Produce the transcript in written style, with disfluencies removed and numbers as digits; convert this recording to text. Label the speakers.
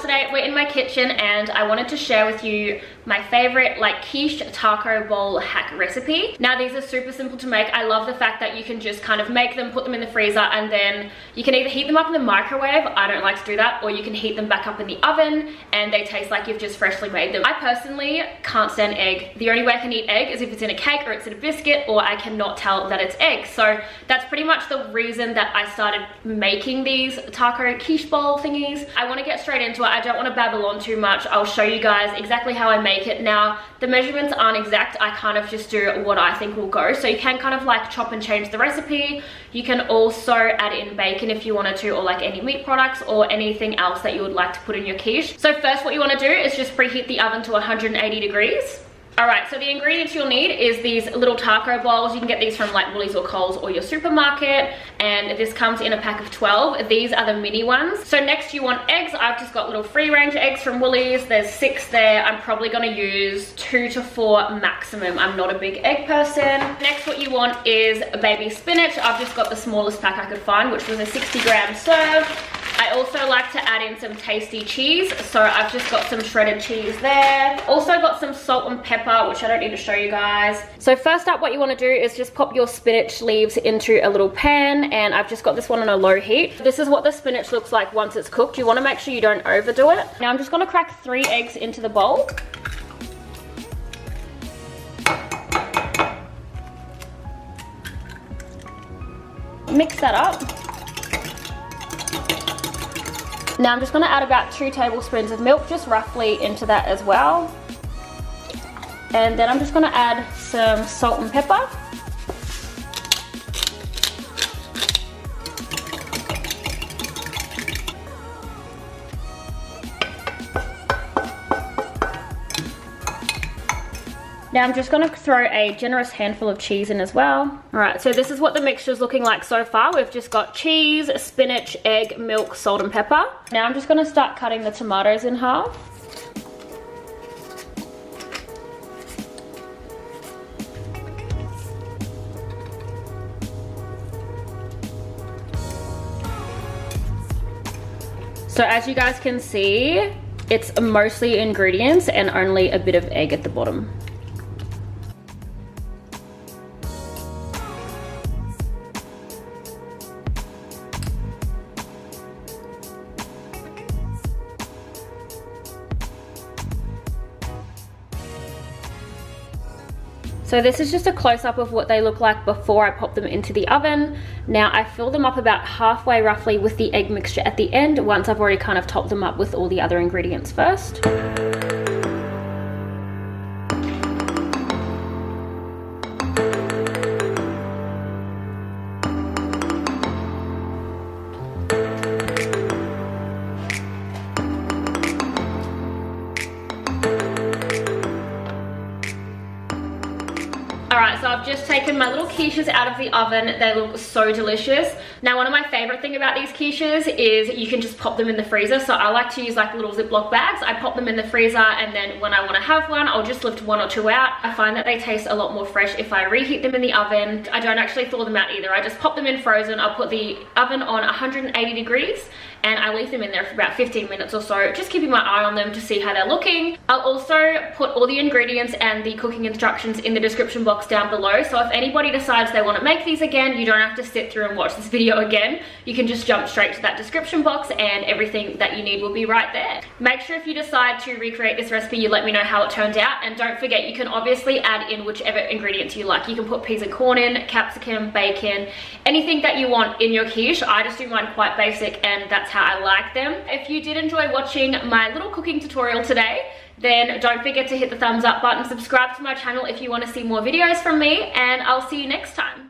Speaker 1: today we're in my kitchen and I wanted to share with you my favorite like quiche taco bowl hack recipe. Now these are super simple to make. I love the fact that you can just kind of make them, put them in the freezer, and then you can either heat them up in the microwave, I don't like to do that, or you can heat them back up in the oven and they taste like you've just freshly made them. I personally can't stand egg. The only way I can eat egg is if it's in a cake or it's in a biscuit, or I cannot tell that it's egg. So that's pretty much the reason that I started making these taco quiche bowl thingies. I want to get straight into it. I don't want to babble on too much. I'll show you guys exactly how I make it. Now the measurements aren't exact. I kind of just do what I think will go. So you can kind of like chop and change the recipe. You can also add in bacon if you wanted to, or like any meat products or anything else that you would like to put in your quiche. So first what you want to do is just preheat the oven to 180 degrees. Alright, so the ingredients you'll need is these little taco bowls. You can get these from like Woolies or Coles or your supermarket, and this comes in a pack of 12. These are the mini ones. So next you want eggs. I've just got little free range eggs from Woolies. There's 6 there. I'm probably going to use 2 to 4 maximum. I'm not a big egg person. Next what you want is baby spinach. I've just got the smallest pack I could find, which was a 60-gram serve. I also like to add in some tasty cheese, so I've just got some shredded cheese there. Also got some salt and pepper, which I don't need to show you guys. So first up, what you want to do is just pop your spinach leaves into a little pan, and I've just got this one on a low heat. This is what the spinach looks like once it's cooked. You want to make sure you don't overdo it. Now I'm just going to crack 3 eggs into the bowl. Mix that up. Now I'm just going to add about 2 tablespoons of milk, just roughly, into that as well. And then I'm just going to add some salt and pepper. Now I'm just going to throw a generous handful of cheese in as well. Alright, so this is what the mixture is looking like so far. We've just got cheese, spinach, egg, milk, salt and pepper. Now I'm just going to start cutting the tomatoes in half. So as you guys can see, it's mostly ingredients and only a bit of egg at the bottom. So this is just a close-up of what they look like before I pop them into the oven. Now I fill them up about halfway roughly with the egg mixture at the end, once I've already kind of topped them up with all the other ingredients first. Alright, so I've just taken my little quiches out of the oven. They look so delicious. Now one of my favorite thing about these quiches is you can just pop them in the freezer. So I like to use like little Ziploc bags. I pop them in the freezer, and then when I want to have one, I'll just lift 1 or 2 out. I find that they taste a lot more fresh if I reheat them in the oven. I don't actually thaw them out either. I just pop them in frozen. I'll put the oven on 180 degrees and I leave them in there for about 15 minutes or so, just keeping my eye on them to see how they're looking. I'll also put all the ingredients and the cooking instructions in the description box down below, so if anybody decides they want to make these again, you don't have to sit through and watch this video again. You can just jump straight to that description box and everything that you need will be right there. Make sure if you decide to recreate this recipe, you let me know how it turned out, and don't forget you can obviously add in whichever ingredients you like. You can put peas and corn in, capsicum, bacon, anything that you want in your quiche. I just do mine quite basic, and that's how I like them. If you did enjoy watching my little cooking tutorial today, then don't forget to hit the thumbs up button, subscribe to my channel if you want to see more videos from me, and I'll see you next time.